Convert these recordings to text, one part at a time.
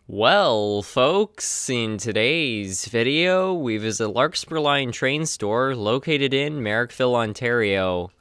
Well, folks, in today's video, we visit Lark Spur Line train store located in Marrickville, Ontario.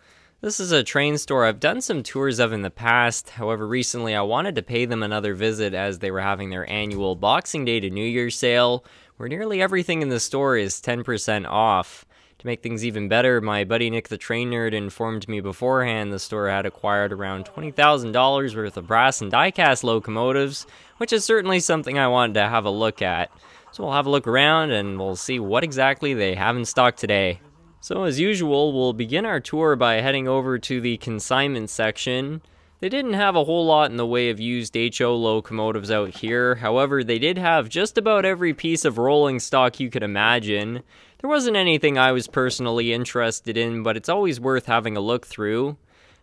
This is a train store I've done some tours of in the past. However, recently I wanted to pay them another visit as they were having their annual Boxing Day to New Year's sale, where nearly everything in the store is 10% off. To make things even better, my buddy Nick the Train Nerd informed me beforehand the store had acquired around $20,000 worth of brass and die-cast locomotives, which is certainly something I wanted to have a look at. So we'll have a look around and we'll see what exactly they have in stock today. So as usual, we'll begin our tour by heading over to the consignment section. They didn't have a whole lot in the way of used HO locomotives out here. However, they did have just about every piece of rolling stock you could imagine. There wasn't anything I was personally interested in, but it's always worth having a look through.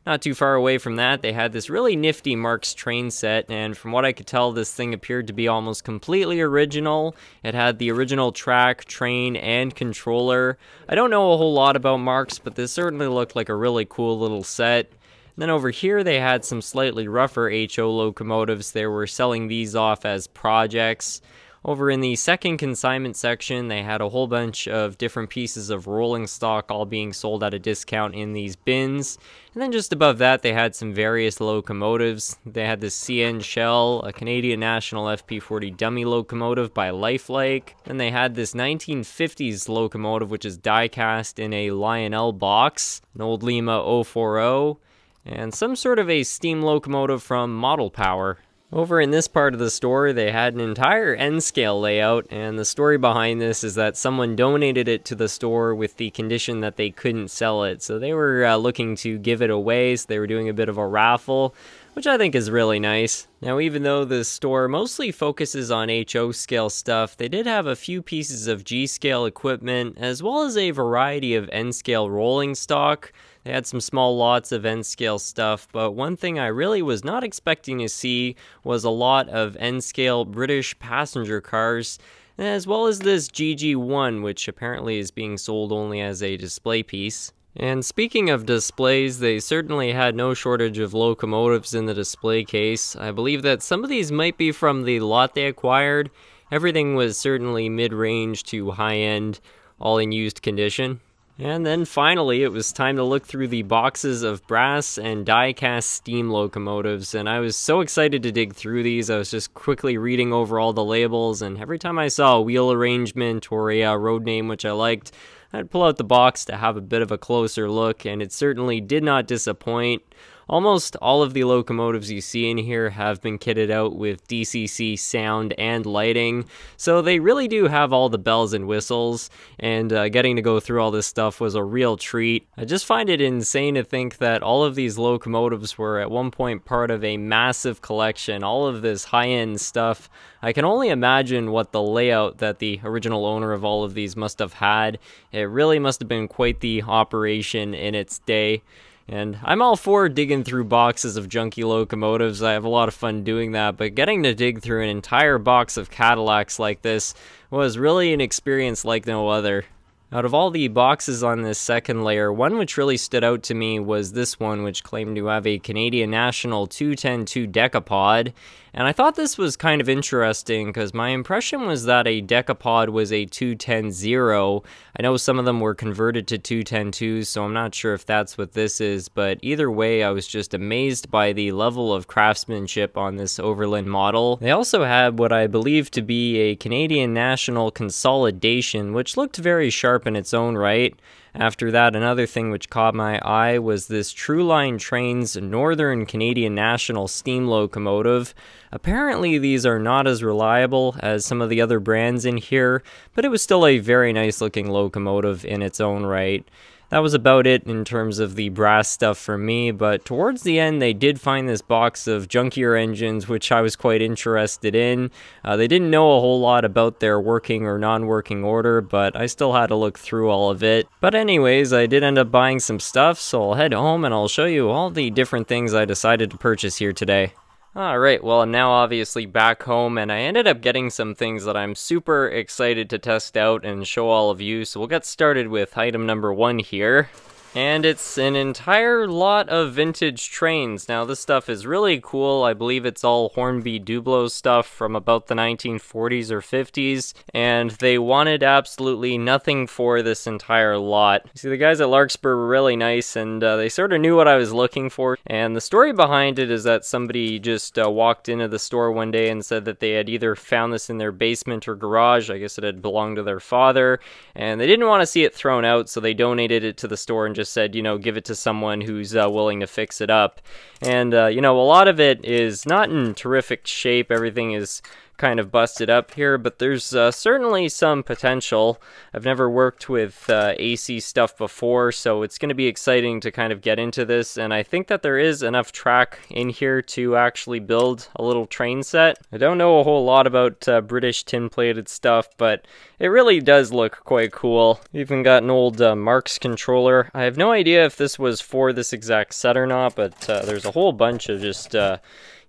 Not too far away from that, they had this really nifty Marks train set, and from what I could tell, this thing appeared to be almost completely original. It had the original track, train, and controller. I don't know a whole lot about Marks, but this certainly looked like a really cool little set. Then over here they had some slightly rougher HO locomotives. They were selling these off as projects. Over in the second consignment section, they had a whole bunch of different pieces of rolling stock all being sold at a discount in these bins. And then just above that, they had some various locomotives. They had this CN Shell, a Canadian National FP40 dummy locomotive by Lifelike. Then they had this 1950s locomotive, which is die-cast in a Lionel box, an old Lima 040, and some sort of a steam locomotive from Model Power. Over in this part of the store, they had an entire N-scale layout, and the story behind this is that someone donated it to the store with the condition that they couldn't sell it. So they were looking to give it away, so they were doing a bit of a raffle, which I think is really nice. Now, even though the store mostly focuses on HO scale stuff, they did have a few pieces of G scale equipment, as well as a variety of N scale rolling stock. They had some small lots of N-scale stuff, but one thing I really was not expecting to see was a lot of N-scale British passenger cars, as well as this GG1, which apparently is being sold only as a display piece. And speaking of displays, they certainly had no shortage of locomotives in the display case. I believe that some of these might be from the lot they acquired. Everything was certainly mid-range to high-end, all in used condition. And then finally, it was time to look through the boxes of brass and die-cast steam locomotives, and I was so excited to dig through these. I was just quickly reading over all the labels, and every time I saw a wheel arrangement or a road name which I liked, I'd pull out the box to have a bit of a closer look, and it certainly did not disappoint. Almost all of the locomotives you see in here have been kitted out with DCC sound and lighting, so they really do have all the bells and whistles, and getting to go through all this stuff was a real treat. I just find it insane to think that all of these locomotives were at one point part of a massive collection, all of this high-end stuff. I can only imagine what the layout that the original owner of all of these must have had. It really must have been quite the operation in its day. And I'm all for digging through boxes of junky locomotives. I have a lot of fun doing that, but getting to dig through an entire box of Cadillacs like this was really an experience like no other. Out of all the boxes on this second layer, one which really stood out to me was this one, which claimed to have a Canadian National 210-2 decapod. And I thought this was kind of interesting because my impression was that a decapod was a 210-0. I know some of them were converted to 210-2s, so I'm not sure if that's what this is, but either way, I was just amazed by the level of craftsmanship on this Overland model. They also had what I believe to be a Canadian National consolidation, which looked very sharp in its own right. After that, another thing which caught my eye was this True Line Trains Northern Canadian National steam locomotive. Apparently these are not as reliable as some of the other brands in here, but it was still a very nice looking locomotive in its own right. That was about it in terms of the brass stuff for me, but towards the end they did find this box of junkier engines which I was quite interested in. They didn't know a whole lot about their working or non-working order, but I still had to look through all of it. But anyways, I did end up buying some stuff, so I'll head home and I'll show you all the different things I decided to purchase here today. Alright, well I'm now obviously back home and I ended up getting some things that I'm super excited to test out and show all of you, so we'll get started with item number 1 here. And it's an entire lot of vintage trains. Now this stuff is really cool. I believe it's all Hornby Dublo stuff from about the 1940s or 50s, and they wanted absolutely nothing for this entire lot. See, the guys at Lark Spur were really nice, and they sort of knew what I was looking for. And the story behind it is that somebody just walked into the store one day and said that they had either found this in their basement or garage. I guess it had belonged to their father, and they didn't want to see it thrown out, so they donated it to the store and just said, you know, give it to someone who's willing to fix it up. And, you know, a lot of it is not in terrific shape. Everything is kind of busted up here, but there's certainly some potential. I've never worked with AC stuff before, so it's going to be exciting to kind of get into this, and I think that there is enough track in here to actually build a little train set. I don't know a whole lot about British tin-plated stuff, but it really does look quite cool. Even got an old Marks controller. I have no idea if this was for this exact set or not, but there's a whole bunch of just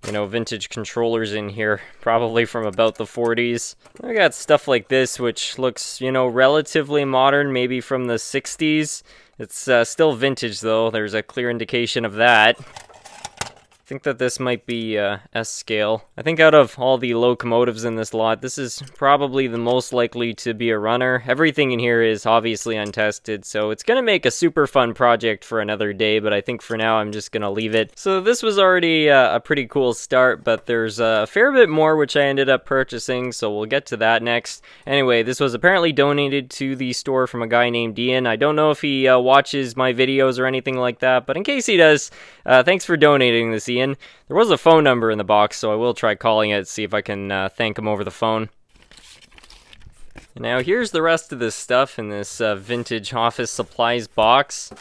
you know, vintage controllers in here, probably from about the 40s. I got stuff like this, which looks, you know, relatively modern, maybe from the 60s. It's still vintage, though. There's a clear indication of that. I think that this might be S-scale. I think out of all the locomotives in this lot, this is probably the most likely to be a runner. Everything in here is obviously untested, so it's going to make a super fun project for another day, but I think for now I'm just going to leave it. So this was already a pretty cool start, but there's a fair bit more which I ended up purchasing, so we'll get to that next. Anyway, this was apparently donated to the store from a guy named Ian. I don't know if he watches my videos or anything like that, but in case he does, thanks for donating this, Ian. There was a phone number in the box, so I will try calling it, see if I can thank him over the phone. Now here's the rest of this stuff in this vintage office supplies box.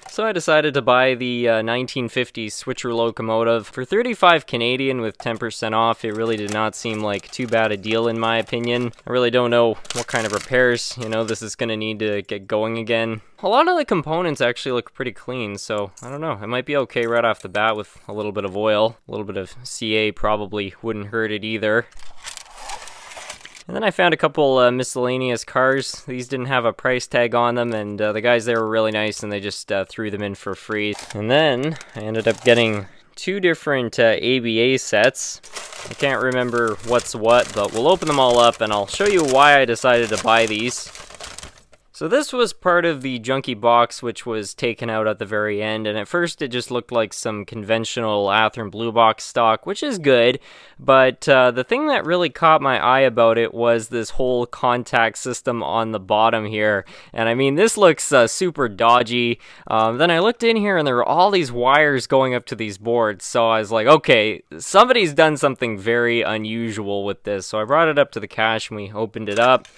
So I decided to buy the 1950s switcher locomotive for 35 Canadian with 10% off. It really did not seem like too bad a deal in my opinion. I really don't know what kind of repairs, you know, this is going to need to get going again. A lot of the components actually look pretty clean, so I don't know. It might be okay right off the bat with a little bit of oil. A little bit of CA probably wouldn't hurt it either. And then I found a couple miscellaneous cars. These didn't have a price tag on them, and the guys there were really nice, and they just threw them in for free. And then I ended up getting two different ABA sets. I can't remember what's what, but we'll open them all up, and I'll show you why I decided to buy these. So this was part of the junky box, which was taken out at the very end, and at first it just looked like some conventional Athearn Blue Box stock, which is good, but the thing that really caught my eye about it was this whole contact system on the bottom here, and I mean, this looks super dodgy. Then I looked in here and there were all these wires going up to these boards, so I was like, okay, somebody's done something very unusual with this, so I brought it up to the cache and we opened it up.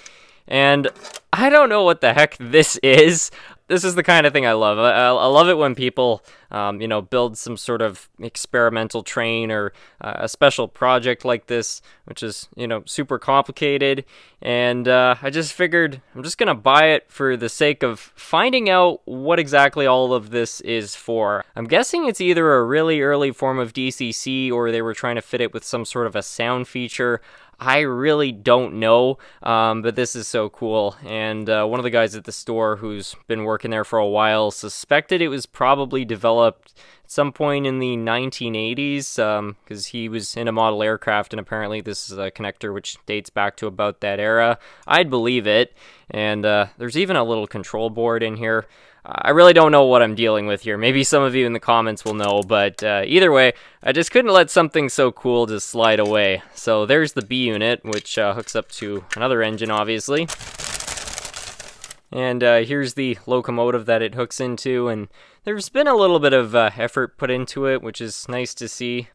And I don't know what the heck this is. This is the kind of thing I love. I love it when people, you know, build some sort of experimental train or a special project like this, which is, you know, super complicated. And I just figured I'm just going to buy it for the sake of finding out what exactly all of this is for. I'm guessing it's either a really early form of DCC or they were trying to fit it with some sort of a sound feature. I really don't know, but this is so cool, and one of the guys at the store who's been working there for a while suspected it was probably developed at some point in the 1980s, because he was in a model aircraft, and apparently this is a connector which dates back to about that era. I'd believe it, and there's even a little control board in here. I really don't know what I'm dealing with here. Maybe some of you in the comments will know, but either way, I just couldn't let something so cool just slide away. So there's the B unit, which hooks up to another engine, obviously. And here's the locomotive that it hooks into, and there's been a little bit of effort put into it, which is nice to see.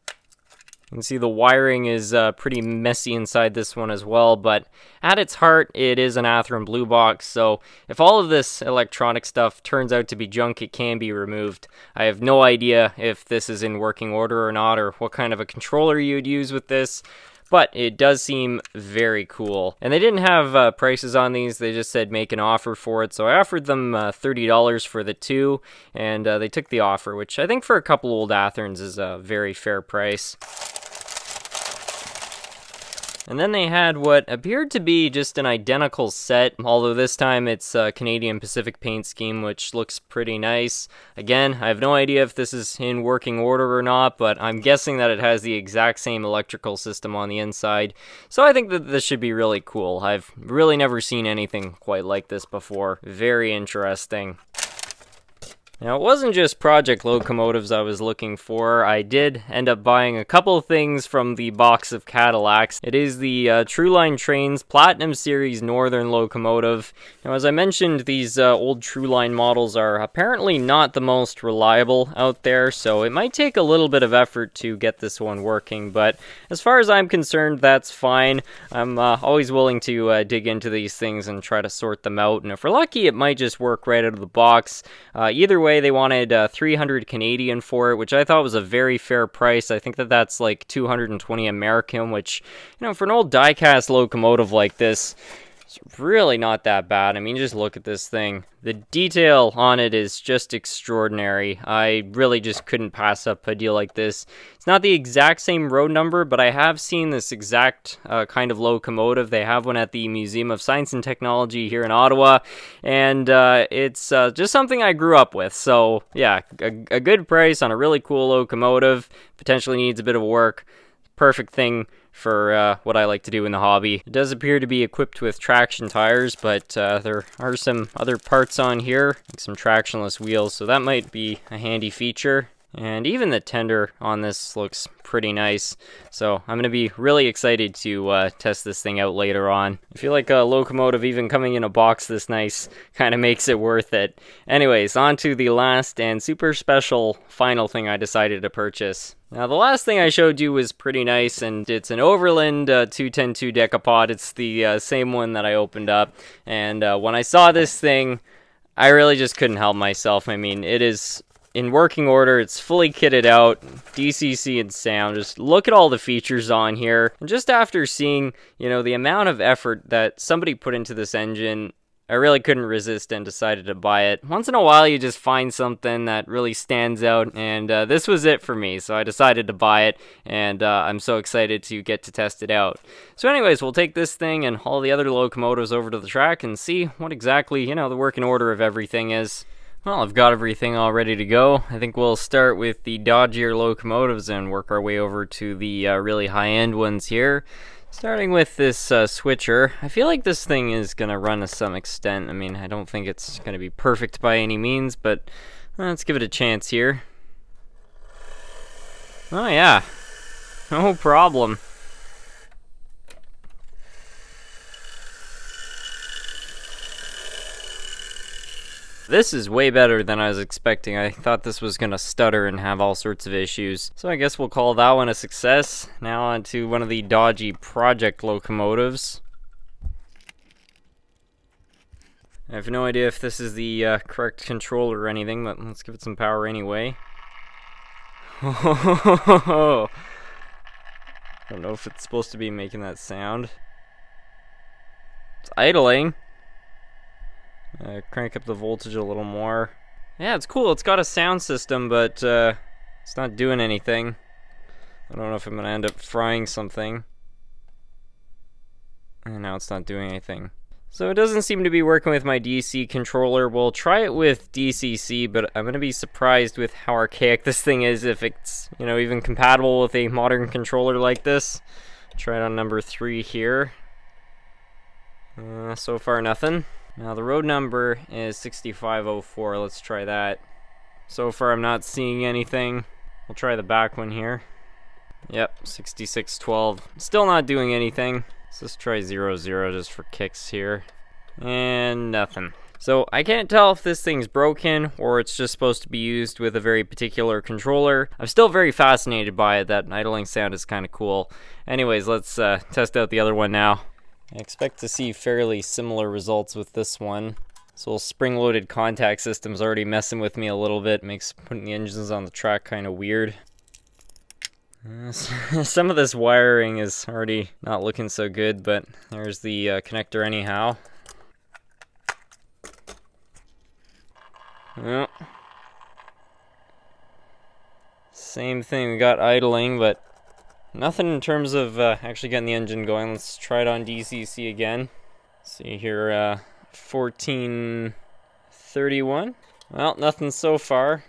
You can see the wiring is pretty messy inside this one as well, but at its heart, it is an Athearn Blue Box, so if all of this electronic stuff turns out to be junk, it can be removed. I have no idea if this is in working order or not, or what kind of a controller you'd use with this, but it does seem very cool. And they didn't have prices on these, they just said make an offer for it, so I offered them $30 for the two, and they took the offer, which I think for a couple old Athearns is a very fair price. And then they had what appeared to be just an identical set, although this time it's a Canadian Pacific paint scheme, which looks pretty nice. Again, I have no idea if this is in working order or not, but I'm guessing that it has the exact same electrical system on the inside. So I think that this should be really cool. I've really never seen anything quite like this before. Very interesting. Now, it wasn't just project locomotives I was looking for. I did end up buying a couple things from the box of Cadillacs. It is the True Line Trains Platinum Series Northern locomotive. Now, as I mentioned, these old True Line models are apparently not the most reliable out there, so it might take a little bit of effort to get this one working, but as far as I'm concerned, that's fine. I'm always willing to dig into these things and try to sort them out, and if we're lucky, it might just work right out of the box. Either way, they wanted 300 Canadian for it, which I thought was a very fair price. I think that that's like 220 American, which, you know, for an old die-cast locomotive like this, it's really not that bad. I mean, just look at this thing. The detail on it is just extraordinary. I really just couldn't pass up a deal like this. It's not the exact same road number, but I have seen this exact kind of locomotive. They have one at the Museum of Science and Technology here in Ottawa, and it's just something I grew up with. So yeah, a good price on a really cool locomotive. Potentially needs a bit of work. Perfect thing for what I like to do in the hobby. It does appear to be equipped with traction tires, but there are some other parts on here, like some tractionless wheels, so that might be a handy feature. And even the tender on this looks pretty nice, so I'm going to be really excited to test this thing out later on. I feel like a locomotive even coming in a box this nice kind of makes it worth it. Anyways, on to the last and super special final thing I decided to purchase. Now, the last thing I showed you was pretty nice, and it's an Overland 210-2 Decapod. It's the same one that I opened up, and when I saw this thing, I really just couldn't help myself. I mean, it is in working order, it's fully kitted out, DCC and sound. Just look at all the features on here. And just after seeing, you know, the amount of effort that somebody put into this engine, I really couldn't resist and decided to buy it. Once in a while, you just find something that really stands out, and this was it for me, so I decided to buy it, and I'm so excited to get to test it out. So anyways, we'll take this thing and all the other locomotives over to the track and see what exactly, you know, the working order of everything is. Well, I've got everything all ready to go. I think we'll start with the dodgier locomotives and work our way over to the really high-end ones here. Starting with this switcher, I feel like this thing is going to run to some extent. I mean, I don't think it's going to be perfect by any means, but let's give it a chance here. Oh yeah, no problem. This is way better than I was expecting. I thought this was going to stutter and have all sorts of issues. So I guess we'll call that one a success. Now on to one of the dodgy project locomotives. I have no idea if this is the correct controller or anything, but let's give it some power anyway. I don't know if it's supposed to be making that sound. It's idling. Crank up the voltage a little more. Yeah, it's cool. It's got a sound system, but it's not doing anything. I don't know if I'm going to end up frying something. And now it's not doing anything. So it doesn't seem to be working with my DC controller. We'll try it with DCC, but I'm going to be surprised with how archaic this thing is, if it's, you know, even compatible with a modern controller like this. Try it on number 3 here. So far, nothing. Now the road number is 6504. Let's try that. So far I'm not seeing anything. We'll try the back one here. Yep, 6612. Still not doing anything. So let's try 00 just for kicks here. And nothing. So I can't tell if this thing's broken or it's just supposed to be used with a very particular controller. I'm still very fascinated by it. That idling sound is kind of cool. Anyways, let's test out the other one now. I expect to see fairly similar results with this one. This little spring-loaded contact system's already messing with me a little bit. Makes putting the engines on the track kind of weird. Some of this wiring is already not looking so good, but there's the connector anyhow. Well, same thing, we got idling, but Nothing in terms of actually getting the engine going. Let's try it on DCC again. See here, 1431. Well, nothing so far.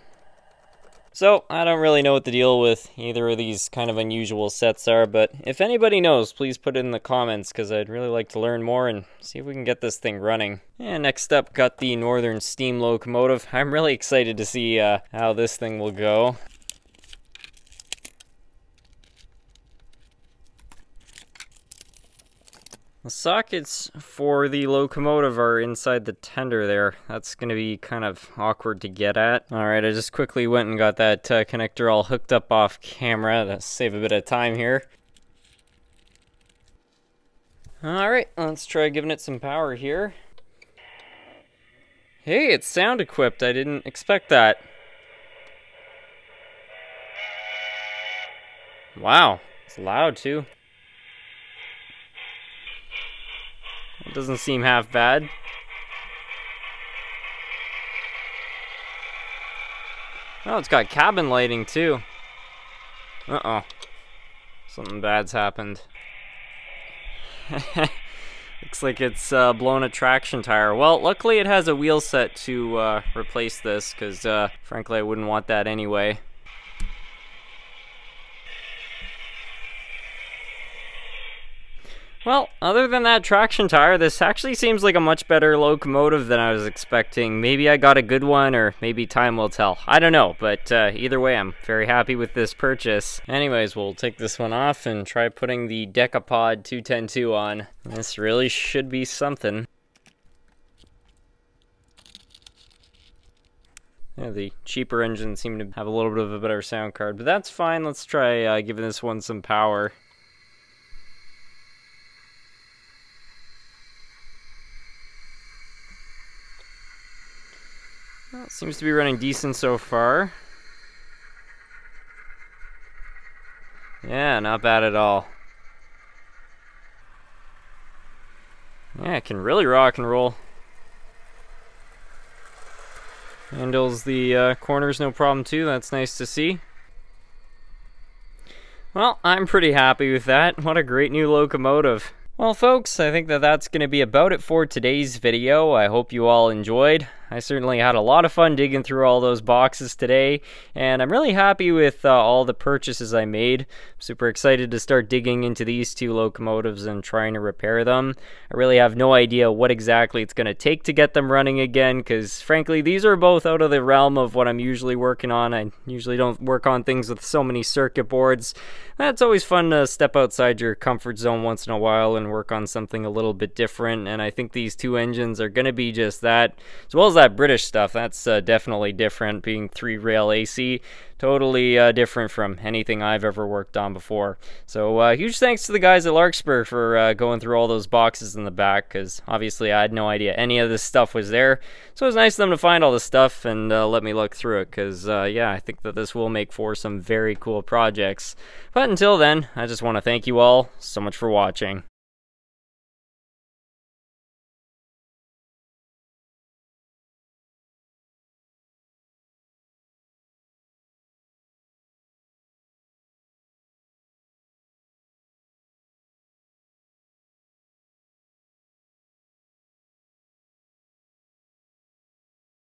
So, I don't really know what the deal with either of these kind of unusual sets are, but if anybody knows, please put it in the comments, because I'd really like to learn more and see if we can get this thing running. And next up, got the Northern Steam Locomotive. I'm really excited to see how this thing will go. The sockets for the locomotive are inside the tender there. That's going to be kind of awkward to get at. Alright, I just quickly went and got that connector all hooked up off camera to save a bit of time here. Alright, let's try giving it some power here. Hey, it's sound equipped. I didn't expect that. Wow, it's loud too. It doesn't seem half bad. Oh, it's got cabin lighting too. Uh-oh. Something bad's happened. Looks like it's blown a traction tire. Well, luckily it has a wheel set to replace this, because frankly I wouldn't want that anyway. Well, other than that traction tire, this actually seems like a much better locomotive than I was expecting. Maybe I got a good one, or maybe time will tell. I don't know, but either way, I'm very happy with this purchase. Anyways, we'll take this one off and try putting the Decapod 210-2 on. This really should be something. Yeah, the cheaper engines seem to have a little bit of a better sound card, but that's fine. Let's try giving this one some power. Well, it seems to be running decent so far. Yeah, not bad at all. Yeah, it can really rock and roll. Handles the corners no problem too, that's nice to see. Well, I'm pretty happy with that. What a great new locomotive. Well folks, I think that that's going to be about it for today's video. I hope you all enjoyed. I certainly had a lot of fun digging through all those boxes today, and I'm really happy with all the purchases I made. I'm super excited to start digging into these two locomotives and trying to repair them. I really have no idea what exactly it's going to take to get them running again, because frankly these are both out of the realm of what I'm usually working on. I usually don't work on things with so many circuit boards. It's always fun to step outside your comfort zone once in a while and work on something a little bit different, and I think these two engines are going to be just that, as well as that British stuff. That's definitely different, being 3-rail AC. Totally different from anything I've ever worked on before. So huge thanks to the guys at Lark Spur for going through all those boxes in the back, because obviously I had no idea any of this stuff was there. So it was nice of them to find all this stuff and let me look through it, because yeah, I think that this will make for some very cool projects. But until then, I just want to thank you all so much for watching.